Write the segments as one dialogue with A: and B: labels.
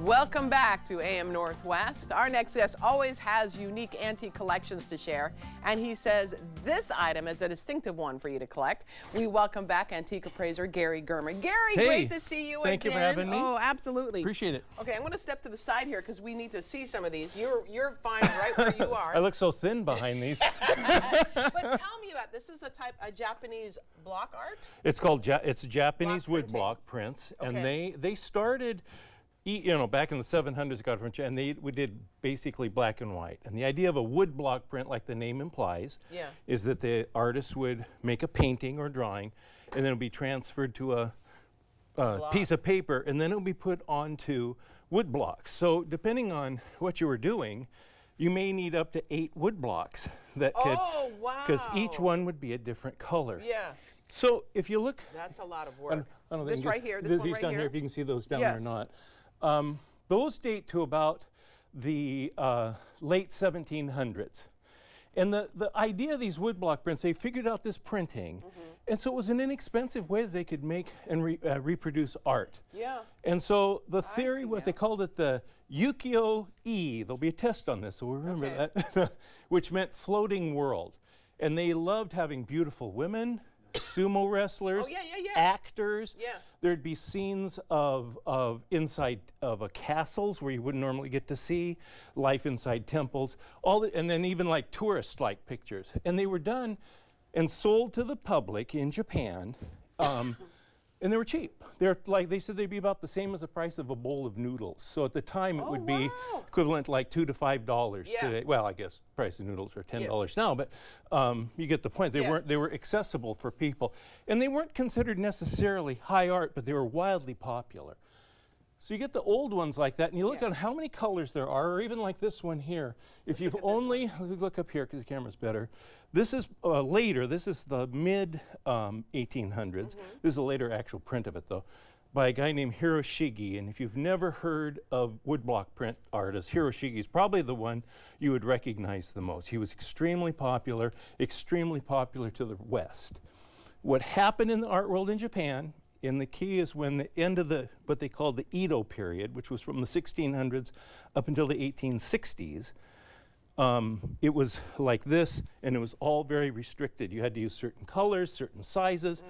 A: Welcome back to AM Northwest. Our next guest always has unique antique collections to share, and he says this item is a distinctive one for you to collect. We welcome back antique appraiser Gary Germer. Gary,
B: hey,
A: great to see you again.
B: Thank you for having me.
A: Oh, absolutely.
B: Appreciate it.
A: Okay, I'm going to step to the side here because we need to see some of these. You're fine right where you are.
B: I look so thin behind these.
A: But tell me about this. Is a Japanese block art?
B: It's called it's Japanese
A: Block
B: woodblock prints,
A: Okay.
B: and they started, back in the 700s, got from China, and we did basically black and white. And the idea of a woodblock print, like the name implies, is that the artist would make a painting or drawing, and then it would be transferred to a piece of paper, and then it would be put onto wood blocks. So depending on what you were doing, you may need up to 8 wood blocks that could,
A: wow.
B: because each one would be a different color.
A: Yeah.
B: So if you look,
A: That's a lot of work.
B: I don't know
A: This right here, this one
B: these
A: right
B: down
A: here?
B: here, if you can see those down
A: Yes.
B: there or not. Those date to about the late 1700s. And the idea of these woodblock prints, they figured out this printing, and so it was an inexpensive way that they could make and reproduce art.
A: Yeah.
B: And so the theory
A: see
B: was,
A: now.
B: they called it the ukiyo-e. There'll be a test on this, so we'll remember
A: Okay.
B: that, which meant floating world. And they loved having beautiful women, sumo wrestlers, actors.
A: Yeah.
B: There'd be scenes of inside of castles where you wouldn't normally get to see, life inside temples, and then even like tourist-like pictures. And they were done and sold to the public in Japan, and they were cheap. They said they'd be about the same as the price of a bowl of noodles. So at the time it would be equivalent to like $2 to $5 today. Well, I guess price of noodles are $10 now, but you get the point. They were accessible for people, and they weren't considered necessarily high art, but they were wildly popular. So you get the old ones like that, and you look at how many colors there are, or even like this one here. If you've only, let me look up here because the camera's better. This is later, this is the mid 1800s. This is a later actual print of it though, by a guy named Hiroshige. And if you've never heard of woodblock print artist, Hiroshige is probably the one you would recognize the most. He was extremely popular to the West. What happened in the art world in Japan, and the key is when the end of what they called the Edo period, which was from the 1600s up until the 1860s, it was like this, and it was all very restricted. You had to use certain colors, certain sizes.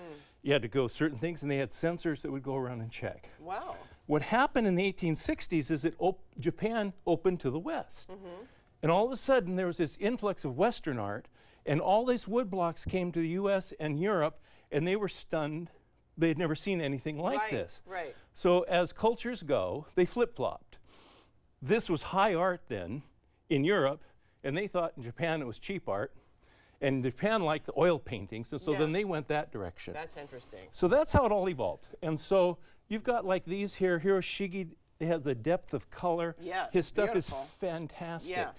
B: You had to go certain things, and they had sensors that would go around and check.
A: Wow.
B: What happened in the 1860s is that Japan opened to the West. And all of a sudden, there was this influx of Western art, and all these wood blocks came to the US and Europe, and they were stunned. They had never seen anything like this.
A: Right.
B: So as cultures go, they flip-flopped. This was high art then in Europe, and they thought in Japan it was cheap art. And Japan liked the oil paintings, and so then they went that direction.
A: That's interesting.
B: So that's how it all evolved. And so you've got like these here, Hiroshige, they have the depth of color.
A: Yeah,
B: His stuff
A: beautiful.
B: is fantastic.
A: Yeah.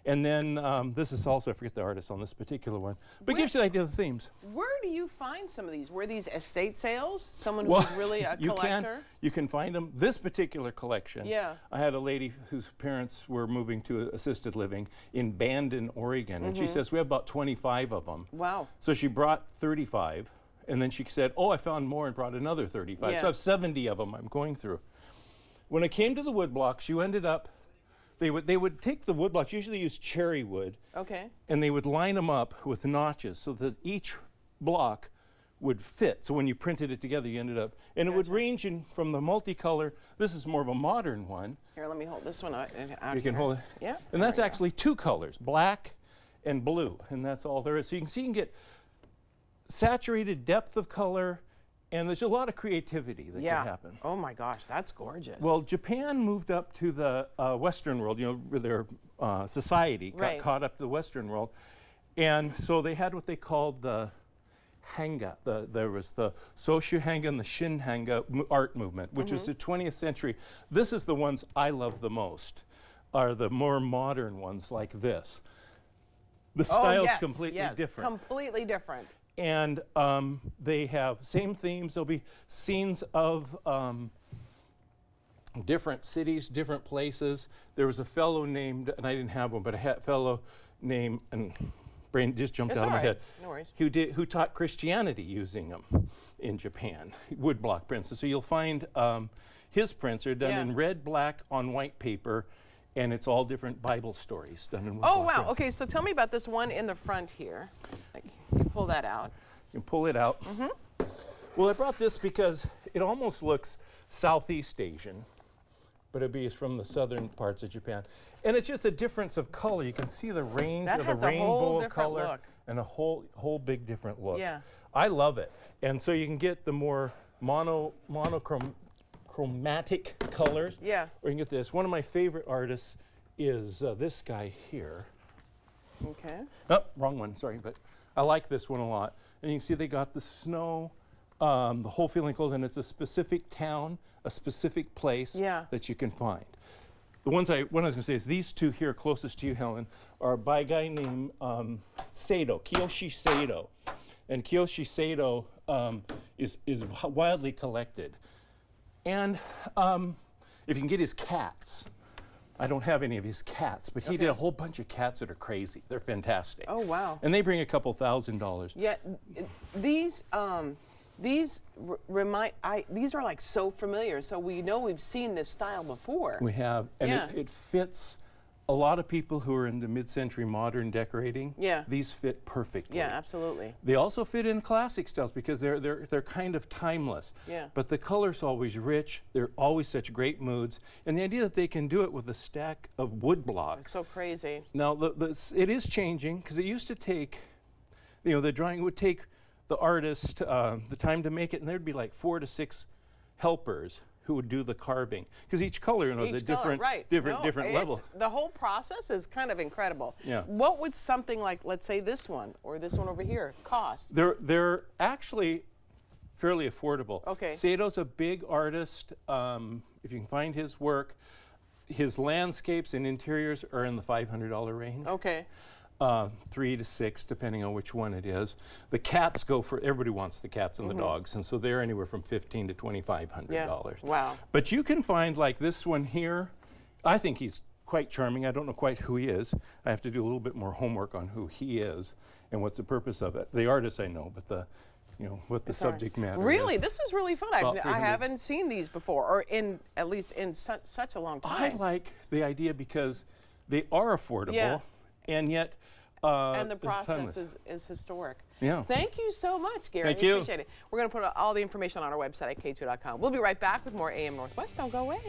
B: And then this is also, I forget the artist on this particular one, but it gives you an idea of the themes.
A: Where do you find some of these? Were these estate sales? Someone who's really a collector?
B: You can find them. This particular collection, I had a lady whose parents were moving to assisted living in Bandon, Oregon, and she says, we have about 25 of them.
A: Wow.
B: So she brought 35, and then she said, oh, I found more and brought another 35. So I have 70 of them I'm going through. When it came to the wood blocks, you ended up, they would take the wood blocks, usually use cherry wood, and they would line them up with notches so that each block would fit. So when you printed it together, you ended up, and it would range from the multicolor. This is more of a modern one.
A: Here, let me hold this one out.
B: You can hold it.
A: Yeah.
B: And that's actually 2 colors, black and blue, and that's all there is. So you can see you can get saturated depth of color, and there's a lot of creativity that can happen.
A: Oh my gosh, that's gorgeous.
B: Well, Japan moved up to the Western world, with their society, got caught up to the Western world. And so they had what they called the Hanga. There was the Soshu Hanga and the Shin Hanga art movement, which is the 20th century. This is the ones I love the most, are the more modern ones like this. The style's completely different.
A: Completely different.
B: And they have same themes. There'll be scenes of different cities, different places. There was a fellow named, and I didn't have one, but a fellow named, and brain just jumped out of my head,
A: no worries.
B: who taught Christianity using them in Japan, woodblock prints. So you'll find his prints are done
A: Yeah.
B: in red, black, on white paper, and it's all different Bible stories done in
A: Oh,
B: woodblock
A: wow.
B: prints.
A: Okay, so tell me about this one in the front here. Like, you pull that out.
B: You can pull it out. Well, I brought this because it almost looks Southeast Asian, but it'd be from the southern parts of Japan. And it's just a difference of color. You can see the range
A: That
B: of
A: has
B: the
A: a
B: rainbow
A: whole
B: of
A: different
B: color
A: look.
B: and a whole big different look.
A: Yeah.
B: I love it. And so you can get the more monochromatic colors.
A: Yeah.
B: Or you can get this. One of my favorite artists is this guy here.
A: Okay.
B: Oh, wrong one, sorry, but I like this one a lot. And you can see they got the snow, the whole feeling cold, and it's a specific town, a specific place
A: Yeah.
B: that you can find. The ones I was going to say is these two here, closest to you, Helen, are by a guy named Sato, Kiyoshi Sato. And Kiyoshi Sato is wildly collected. And if you can get his cats, I don't have any of his cats, but he did a whole bunch of cats that are crazy. They're fantastic.
A: Oh, wow.
B: And they bring a couple $1,000s.
A: Yeah, these these are like so familiar. So we know we've seen this style before.
B: We have, and
A: Yeah.
B: it fits a lot of people who are into mid-century modern decorating.
A: Yeah.
B: These fit perfectly.
A: Yeah, absolutely.
B: They also fit in classic styles because they're kind of timeless.
A: Yeah.
B: But the color's always rich. They're always such great moods, and the idea that they can do it with a stack of wood blocks.
A: It's so crazy.
B: Now it is changing because it used to take, the drawing would take the artist the time to make it, and there'd be like 4 to 6 helpers who would do the carving because each color is a
A: Each color,
B: different
A: right.
B: different level.
A: The whole process is kind of incredible.
B: Yeah.
A: What would something like, let's say this one or this one over here, cost?
B: They're actually fairly affordable.
A: Okay.
B: Sato's a big artist. If you can find his work, his landscapes and interiors are in the $500 range.
A: Okay.
B: 3 to 6, depending on which one it is. The cats go for, everybody wants the cats and the dogs, and so they're anywhere from $1,500 to $2,500.
A: Yeah. Wow.
B: But you can find like this one here. I think he's quite charming. I don't know quite who he is. I have to do a little bit more homework on who he is and what's the purpose of it. The artist I know, but what the subject matter
A: Really,
B: is.
A: this is really fun.
B: About
A: I
B: 300.
A: haven't seen these before, or at least in such a long
B: I
A: time.
B: like the idea because they are affordable,
A: Yeah.
B: and yet
A: And the
B: they're
A: process
B: timeless.
A: is historic.
B: Yeah.
A: Thank you so much, Gary.
B: Thank
A: I
B: you.
A: appreciate it. We're going to put all the information on our website at K2.com. We'll be right back with more AM Northwest. Don't go away.